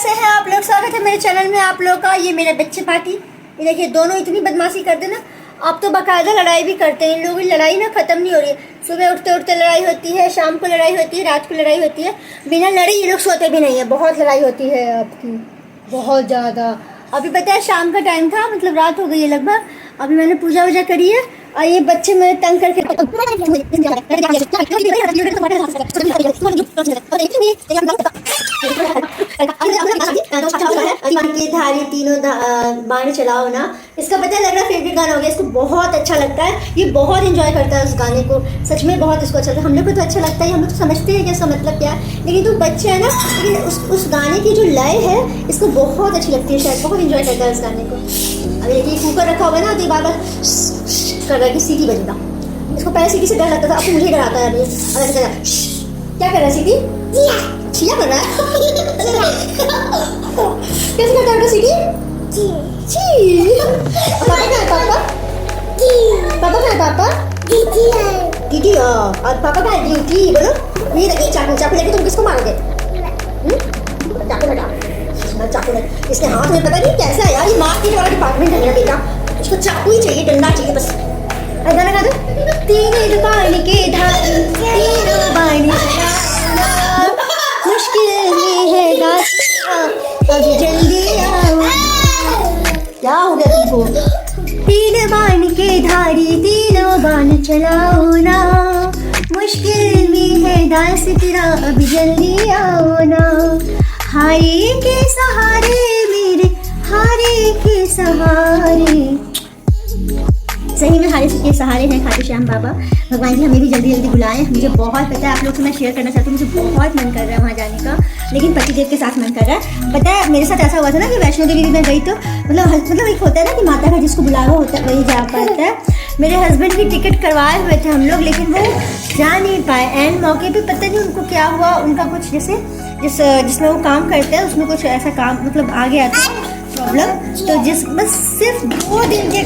कैसे हैं आप लोग। स्वागत है मेरे चैनल में आप लोग का। ये मेरे बच्चे पार्टी, ये देखिए दोनों इतनी बदमाशी करते ना। आप तो बाकायदा लड़ाई भी करते हैं। इन लोगों की लड़ाई ना ख़त्म नहीं हो रही है। सुबह उठते उठते लड़ाई होती है, शाम को लड़ाई होती है, रात को लड़ाई होती है। बिना लड़े ये लोग सोते भी नहीं है। बहुत लड़ाई होती है आपकी, बहुत ज़्यादा। अभी पता है शाम का टाइम था, मतलब रात हो गई है लगभग। अभी मैंने पूजा वूजा करी है और ये बच्चे मेरे तंग करके धारी तीनों बाण चलाओ ना। इसका पता है लग रहा फेवरेट गाना हो गया। इसको बहुत अच्छा लगता है, ये बहुत एंजॉय करता है उस गाने को। सच में बहुत इसको अच्छा लगता है। हम लोग को तो अच्छा लगता है, हम लोग तो समझते हैं कि इसका मतलब क्या है, लेकिन जो बच्चे है ना, लेकिन उस गाने की जो लय है इसको बहुत अच्छी लगती है, शायद बहुत एंजॉय करता है उस गाने को। अभी देखिए कुकर रखा हुआ है ना, तो बार बार कर रहा है कि सीटी बजेगा। इसको पहले सीटी से डर लगता था, अब तो मुझे डर आता है अभी। अब ऐसे क्या कर रहा है सीटी? छिया कर रहा है। कैसे करता है सीटी? पापा कहाँ है? पापा कहाँ है? पापा दीदी और पापा कहाँ है? ड्यूटी बोलो। ये देखिए चाकू, चाकू लेके तुम किसको मारोगे? चाकू लगा, चाकू लगा। इसके हाथ में पता नहीं कैसा है यार, ये मार्केट वाला डिपार्टमेंट है मेरा बेटा। इसको चाकू ही चाहिए, डंडा चाहिए बस। गाना गा दो। तीन बाण के धार, तीनों बाण मुश्किल में है रास्ता, अभी जल्दी आओ। क्या हो गया तुमको? तीन बाण के धारी, तीनों बाण चलाओ ना। मुश्किल में है रास्ता, अभी जल्दी आओ ना। हारे के सहारे मेरे, हारे के सहारे। सही में हारे के सहारे हैं खाटू श्याम बाबा। भगवान जी हमें भी जल्दी जल्दी बुलाएं। मुझे बहुत पता है आप लोग से मैं शेयर करना चाहती हूँ, मुझे बहुत मन कर रहा है वहाँ जाने का, लेकिन पतिदेव के साथ मन कर रहा है। पता है मेरे साथ ऐसा हुआ था ना कि वैष्णो देवी मैं गई तो मतलब एक होता है ना कि माता का जिसको बुलावा होता है वही जा पाता है। मेरे हस्बैंड की टिकट करवाए हुए थे हम लोग, लेकिन वो जा नहीं पाए। एंड मौके पर पता नहीं उनको क्या हुआ, उनका कुछ जैसे जिसमें वो काम करते हैं उसमें कुछ ऐसा काम मतलब आ गया था प्रॉब्लम। तो बस सिर्फ 2 दिन के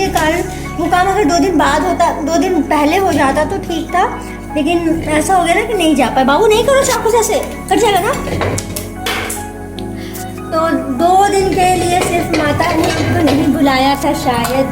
कारण वो काम अगर 2 दिन बाद होता, 2 दिन पहले हो जाता तो ठीक था, लेकिन ऐसा हो गया ना कि नहीं जा पाए। बाबू नहीं करो चाकू से, ऐसे कट जाएगा ना। तो 2 दिन के लिए सिर्फ माता ने उनको नहीं बुलाया था शायद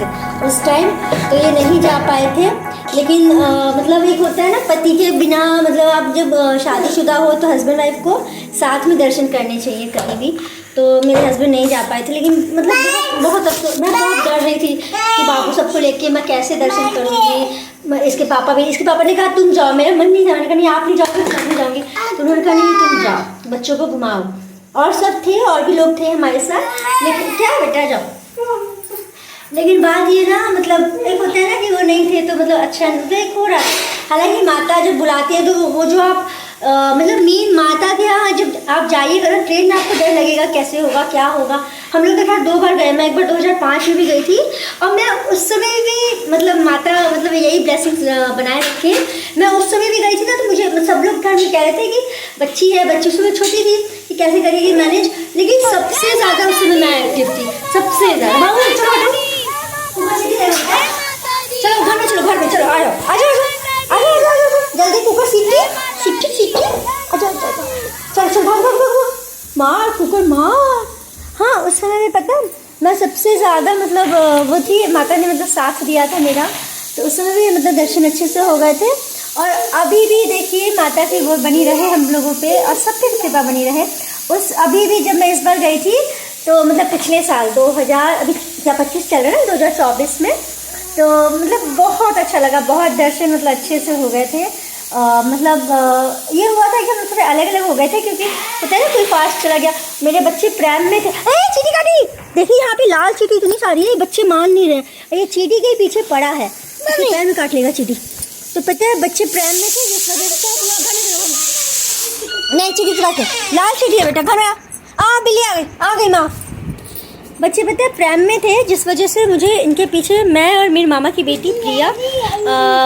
उस टाइम, तो ये नहीं जा पाए थे। लेकिन मतलब एक होता है ना पति के बिना, मतलब आप जब शादीशुदा हो तो हस्बैंड वाइफ को साथ में दर्शन करने चाहिए कहीं भी। तो मेरे हस्बैंड नहीं जा पाए थे, लेकिन मतलब बहुत अफसोस, मैं बहुत डर रही थी कि बाबू सबको लेके मैं कैसे दर्शन करूँगी। इसके पापा ने कहा तुम जाओ, मेरा मन नहीं था। मैंने कहा नहीं आप नहीं जाओगे तो मैं नहीं जाऊँगी। तो उन्होंने कहा नहीं तुम जाओ, बच्चों को घुमाओ। और सब थे, और भी लोग थे हमारे साथ, लेकिन क्या बेटा जाओ। लेकिन बात ये ना, मतलब एक होता है ना कि वो नहीं थे तो मतलब अच्छा एक हो रहा है। हालांकि माता जब बुलाती है तो वो जो आप मतलब मेन माता के यहाँ जब आप जाइएगा ना ट्रेन में, आपको डर लगेगा कैसे होगा क्या होगा। हम लोग तो खैर 2 बार गए, मैं एक बार 2005 में भी गई थी, और मैं उस समय भी मतलब माता मतलब यही ब्लेसिंग्स बनाए रखे। मैं उस समय भी गई थी ना, तो मुझे सब लोग घर में कह रहे थे कि बच्ची है, बच्ची उस समय छोटी थी कि कैसे करेगी मैनेज, लेकिन सबसे ज़्यादा उस समय मैं एक्टिव थी, सबसे ज़्यादा। चलो घर में, चलो घर में, चलो आ जाओ जल्दी। कुकर सीटी अच्छा चल भाग मार कुकर मार। हाँ उस समय में पता मैं सबसे ज़्यादा मतलब वो थी, माता ने मतलब साथ दिया था मेरा, तो उस समय भी मतलब दर्शन अच्छे से हो गए थे। और अभी भी देखिए माता की वो बनी रहे हम लोगों पे, और सबकी कृपा बनी रहे। अभी भी जब मैं इस बार गई थी तो मतलब पिछले साल 2000 अभी क्या 25 चल रहा है ना, 2024 में, तो मतलब बहुत अच्छा लगा। बहुत दर्शन मतलब अच्छे से हो गए थे। ये हुआ था कि हम थोड़े अलग अलग हो गए थे, क्योंकि पता है ना कोई फास्ट चला गया। मेरे बच्चे प्रैम में थे। चीटी काटी, देखिए यहाँ पे लाल चीटी इतनी सारी है, बच्चे मान नहीं रहे। ये चीटी के पीछे पड़ा है, पैर में काट लेगा चीटी। तो पता है बच्चे प्रैम में थे, जिस वजह से नहीं चीटी की बात है, लाल चीटी है बेटा घर में बिल्ली आ गई माँ। बच्चे पता है प्रैम में थे, जिस वजह से मुझे इनके पीछे मैं और मेरी मामा की बेटी प्रिया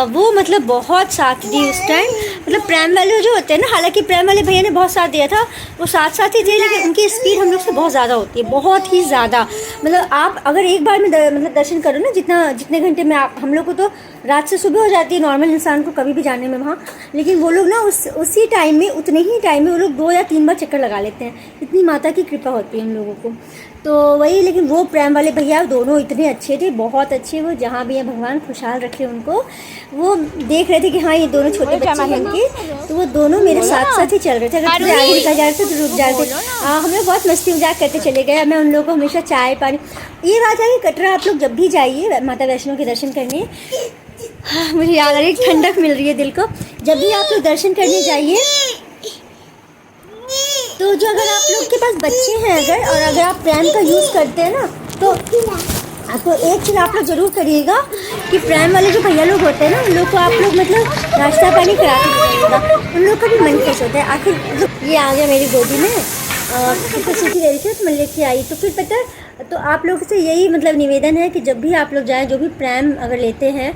वो मतलब बहुत साथ दी उस टाइम। मतलब प्रैम वाले जो होते हैं ना, हालांकि प्रैम वाले भैया ने बहुत साथ दिया था, वो साथ ही थे, लेकिन उनकी स्पीड हम लोग से बहुत ज़्यादा होती है, बहुत ही ज़्यादा। मतलब आप अगर एक बार में मतलब दर्शन करो ना, जितने घंटे में आप, हम लोग को तो रात से सुबह हो जाती है नॉर्मल इंसान को कभी भी जाने में वहाँ, लेकिन वो लोग ना उसी टाइम में, उतने ही टाइम में वो लोग 2 या 3 बार चक्कर लगा लेते हैं। इतनी माता की कृपा होती है हम लोगों को। तो वही, लेकिन वो प्रेम वाले भैया दोनों इतने अच्छे थे, बहुत अच्छे। वो जहाँ भी है भगवान खुशहाल रखे उनको। वो देख रहे थे कि हाँ ये दोनों छोटे बच्चे हैं उनके, तो वो दोनों मेरे साथ साथ ही चल रहे थे। अगर मुझे आगे निकल जा रहे थे तो रुक जाते। हम लोग बहुत मस्ती मजाक करते चले गए। मैं उन लोगों को हमेशा चाय पानी, ये बात है कि कटरा आप लोग जब भी जाइए माता वैष्णो के दर्शन करने, हाँ मुझे याद आ रही है, ठंडक मिल रही है दिल को। जब भी आप लोग दर्शन करने जाइए तो जो अगर आप लोग के पास बच्चे हैं और अगर आप प्रैम का यूज़ करते हैं ना, तो एक चीज़ आप लोग ज़रूर करिएगा कि प्रैम वाले जो भैया लोग होते हैं ना, उन लोग को आप लोग मतलब नाश्ता पानी कराते दीजिएगा। उन लोग का भी मन खुश होता है। आखिर ये आ गया मेरी गोदी में, तो सीखी दे रही थी तो मैं लेके आई। तो फिर पता है, तो आप लोग से यही मतलब निवेदन है कि जब भी आप लोग जाएँ, जो भी प्रैम अगर लेते हैं,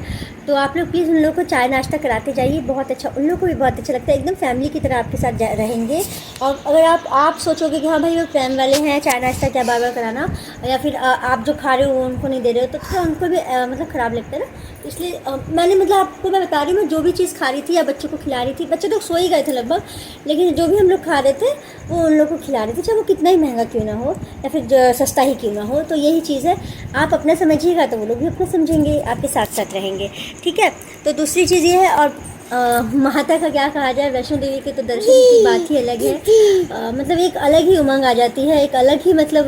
तो आप लोग प्लीज़ उन लोगों को चाय नाश्ता कराते जाइए। बहुत अच्छा, उन लोगों को भी बहुत अच्छा लगता है। एकदम फैमिली की तरह आपके साथ रहेंगे। और अगर आप सोचोगे कि हाँ भाई वो प्रैम वाले हैं, चाय नाश्ता क्या बार बार कराना, या फिर आप जो खा रहे हो उनको नहीं दे रहे हो, तो फिर उनको भी मतलब ख़राब लगता है ना। इसलिए मैंने मतलब आपको मैं बता रही हूँ, जो भी चीज़ खा रही थी या बच्चों को खिला रही थी, बच्चे तो सो ही गए थे लगभग, लेकिन जो भी हम लोग खा रहे थे वो उन लोगों को खिला रहे थे, चाहे वो कितना ही महंगा क्यों ना हो या फिर सस्ता ही क्यों ना हो। तो यही चीज़ है, आप अपना समझिएगा तो वो लोग भी अपना समझेंगे, आपके साथ साथ रहेंगे। ठीक है। तो दूसरी चीज़ ये है, और माता का क्या कहा जाए, वैष्णो देवी के तो दर्शन की बात ही अलग है। मतलब एक अलग ही उमंग आ जाती है, एक अलग ही मतलब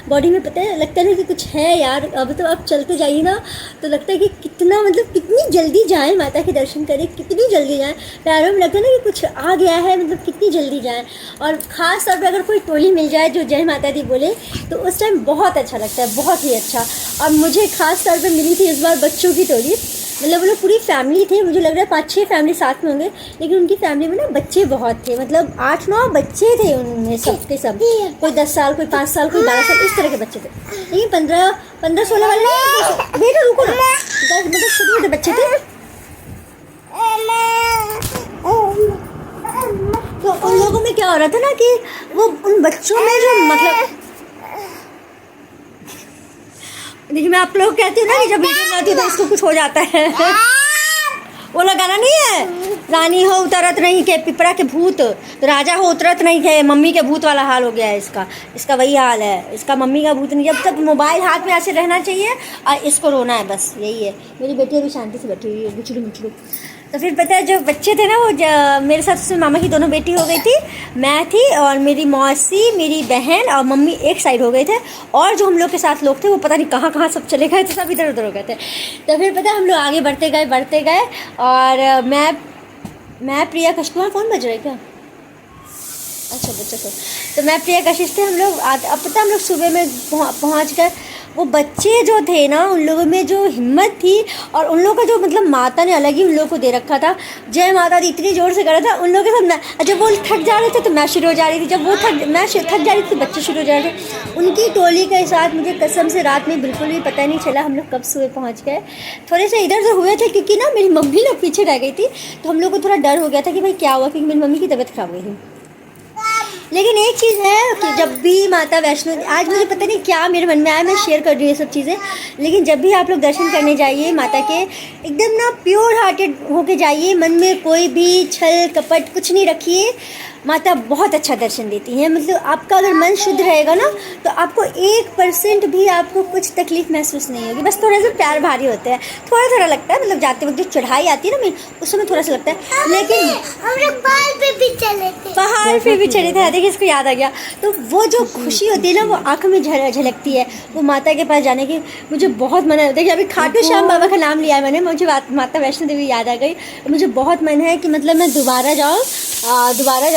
बॉडी में पता है, लगता है ना कि कुछ है यार। अब तो आप चलते जाइए ना तो लगता है कि कितना मतलब कितनी जल्दी जाएं माता के दर्शन करें, कितनी जल्दी जाएं। पैरों में लगता है ना कि कुछ आ गया है, मतलब कितनी जल्दी जाएं। और ख़ास तौर पर अगर कोई टोली मिल जाए जो जय माता दी बोले, तो उस टाइम बहुत अच्छा लगता है, बहुत ही अच्छा। और मुझे ख़ास तौर पर मिली थी इस बार बच्चों की टोली। मतलब वो लोग पूरी फैमिली थे, मुझे लग रहा है 5-6 फैमिली साथ में होंगे, लेकिन उनकी फैमिली में ना बच्चे बहुत थे, मतलब 8-9 बच्चे थे उनमें, सब के सब। कोई 10 साल, कोई 5 साल, कोई 12 साल, इस तरह के बच्चे थे। लेकिन 15-16 वाले बेटा रुको ना, 10 मतलब छोटे छोटे बच्चे थे। तो उन लोगों में क्या हो रहा था ना कि वो उन बच्चों में जो मतलब, देखिए मैं आप लोग कहती हूँ ना कि जब वीडियो आती है तो इसको कुछ हो जाता है। वो लगाना नहीं है, रानी हो उतरत नहीं के पिपरा के भूत, तो राजा हो उतरत नहीं के मम्मी के भूत वाला हाल हो गया है इसका वही हाल है। इसका मम्मी का भूत नहीं, जब तक मोबाइल हाथ में ऐसे रहना चाहिए और इसको रोना है, बस यही है। मेरी बेटी अभी शांति से बैठी हुई है, गुचड़ू। तो फिर पता है जो बच्चे थे ना, वो मेरे साथ उसमें मामा की दोनों बेटी हो गई थी, मैं थी और मेरी मौसी, मेरी बहन और मम्मी एक साइड हो गए थे। और जो हम लोग के साथ लोग थे वो पता नहीं कहाँ सब चले गए थे, सब इधर उधर हो गए थे। तो फिर पता है हम लोग आगे बढ़ते गए और मैं प्रिया कशिश, तुम्हारा फ़ोन बज रहा है क्या? अच्छा बच्चा तो मैं प्रिया कशिश थे हम लोग। अब पता हम लोग सुबह में पहुँच गए। वो बच्चे जो थे ना, उन लोगों में जो हिम्मत थी, और उन लोगों का जो मतलब माता ने अलग ही उन लोगों को दे रखा था। जय माता दी इतनी ज़ोर से कर रहा था, उन लोगों के साथ जब वो थक जा रहे थे तो मैं शुरू हो जा रही थी, जब वो मैं थक जा रही थी बच्चे शुरू हो जा रहे थे। उनकी टोली के साथ मुझे कसम से रात में बिल्कुल भी पता नहीं चला हम लोग कब सुबह पहुँच गए। थोड़े से इधर से हुए थे क्योंकि ना मेरी मम्मी लोग पीछे रह गई थी, तो हम लोग को थोड़ा डर हो गया था कि भाई क्या हुआ, क्योंकि मेरी मम्मी की तबीयत खराब हुई थी। लेकिन एक चीज़ है कि जब भी माता वैष्णो, आज मुझे पता नहीं क्या मेरे मन में आया, मैं शेयर कर रही हूँ ये सब चीज़ें, लेकिन जब भी आप लोग दर्शन करने जाइए माता के, एकदम ना प्योर हार्टेड होके जाइए, मन में कोई भी छल कपट कुछ नहीं रखिए। माता बहुत अच्छा दर्शन देती हैं। मतलब आपका अगर मन शुद्ध रहेगा ना, तो आपको 1% भी आपको कुछ तकलीफ महसूस नहीं होगी। बस थोड़ा सा प्यार भारी होता है, थोड़ा लगता है, मतलब जाते वक्त जो चढ़ाई आती है ना उस समय थोड़ा सा लगता है। लेकिन हम लोग पहाड़ पे भी चले थे, पहाड़ पे भी चढ़े थे। देखिए इसको याद आ गया। तो वो जो खुशी होती है ना, वो आँख में झलकती है, वो माता के पास जाने की। मुझे बहुत मन है, देखिए अभी खाटू श्याम बाबा का नाम लिया है मैंने, मुझे माता वैष्णो देवी याद आ गई। मुझे बहुत मन है कि मतलब मैं दोबारा जाऊँ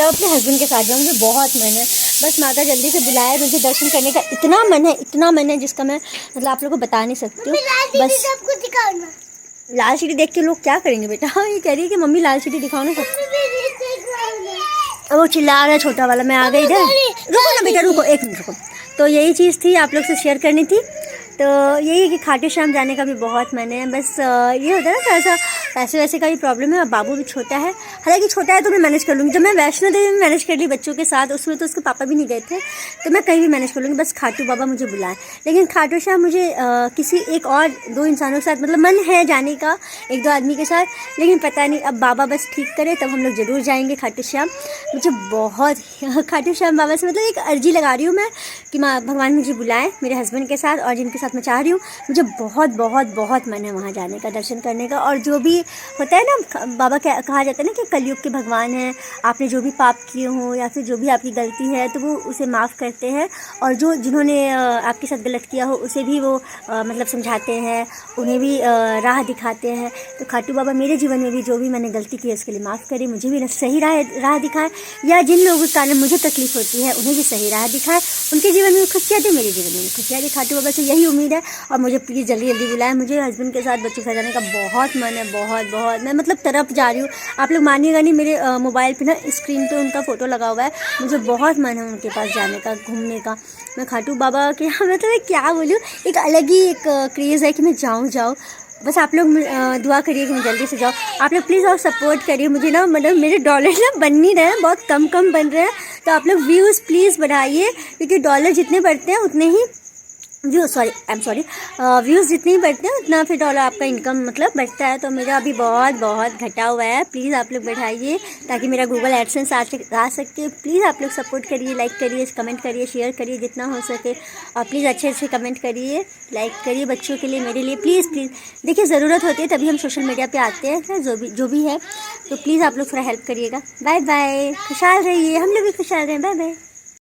अपने हस्बैंड के साथ जाऊँ, मुझे बहुत मन है। बस माता जल्दी से बुलाए, मुझे दर्शन करने का इतना मन है जिसका मैं मतलब आप लोगों को बता नहीं सकती हूँ। बस सबको दिखाना। लाल सिटी देख के लोग क्या करेंगे बेटा? हाँ ये कह रही है कि मम्मी लाल सिटी दिखाओ ना सब। वो चिल्ला रहा है छोटा वाला, मैं आ गई इधर। रुको ना बेटा रुको, एक मिनट रुको। तो यही चीज़ थी आप लोग से शेयर करनी थी। तो यही है कि खाटू श्याम जाने का भी बहुत मन है। बस ये होता है ना थोड़ा सा पैसे वैसे का भी प्रॉब्लम है और बाबू भी छोटा है, हालांकि छोटा है तो मैं मैनेज कर लूँगी। जब मैं वैष्णो देवी में मैनेज कर ली बच्चों के साथ, उसमें तो उसके पापा भी नहीं गए थे, तो मैं कहीं भी मैनेज कर लूँगी, बस खाटू बाबा मुझे बुलाएं। लेकिन खाटू श्याम मुझे किसी एक और 2 इंसानों के साथ मतलब मन है जाने का, 1-2 आदमी के साथ, लेकिन पता नहीं अब बाबा बस ठीक करे तब हम लोग ज़रूर जाएंगे खाटू श्याम। मुझे बहुत खाटू श्याम बाबा से मतलब एक अर्जी लगा रही हूँ मैं कि माँ भगवान मुझे बुलाएं मेरे हस्बैंड के साथ और जिनके साथ मैं चाह रही हूँ। मुझे बहुत बहुत बहुत मन है वहाँ जाने का, दर्शन करने का। और जो भी होता है ना, बाबा कहा जाता है ना कि कलयुग के भगवान हैं, आपने जो भी पाप किए हों या फिर जो भी आपकी गलती है तो वो उसे माफ़ करते हैं, और जो जिन्होंने आपके साथ गलत किया हो उसे भी वो मतलब समझाते हैं, उन्हें भी राह दिखाते हैं। तो खाटू बाबा मेरे जीवन में भी जो भी मैंने गलती की है उसके लिए माफ़ करें, मुझे भी सही राह दिखाए, या जिन लोगों के कारण मुझे तकलीफ होती है उन्हें भी सही राह दिखाए, उनके जीवन में खुशियाँ दे, मेरे जीवन में खुशियाँ दे। खाटू बाबा से यही उम्मीद है। और मुझे प्लीज़ जल्दी जल्दी बुलाएं, मुझे हस्बैंड के साथ बच्चों के साथ जाने का बहुत मन है, बहुत बहुत। मैं मतलब तरफ जा रही हूँ, आप लोग मानिएगा नहीं, मेरे मोबाइल पे ना स्क्रीन पे उनका फ़ोटो लगा हुआ है। मुझे बहुत मन है उनके पास जाने का, घूमने का। मैं खाटू बाबा के मतलब मैं क्या बोलूँ, एक अलग ही एक क्रेज़ है कि मैं जाऊँ। बस आप लोग दुआ करिए कि मैं जल्दी से जाऊँ। आप लोग प्लीज़ और सपोर्ट करिए मुझे ना, मतलब मेरे डॉलर ना बन नहीं रहे हैं, बहुत कम बन रहे हैं। तो आप लोग व्यूज़ प्लीज़ बढ़ाइए, क्योंकि डॉलर जितने बढ़ते हैं उतने ही व्यूज़ जितने ही बढ़ते हैं उतना फिर डॉलर आपका इनकम मतलब बढ़ता है। तो मेरा अभी बहुत घटा हुआ है, प्लीज़ आप लोग बढ़ाइए ताकि मेरा गूगल एडसेंस आ सके। प्लीज़ आप लोग सपोर्ट करिए, लाइक करिए, कमेंट करिए, शेयर करिए जितना हो सके, और प्लीज़ अच्छे कमेंट करिए, लाइक करिए बच्चों के लिए, मेरे लिए प्लीज़। देखिए ज़रूरत होती है तभी हम सोशल मीडिया पर आते हैं, जो भी है। तो प्लीज़ आप लोग थोड़ा हेल्प करिएगा। बाय बाय, खुशहाल रहिए, हम लोग भी खुशहाल रहें। Bye bye.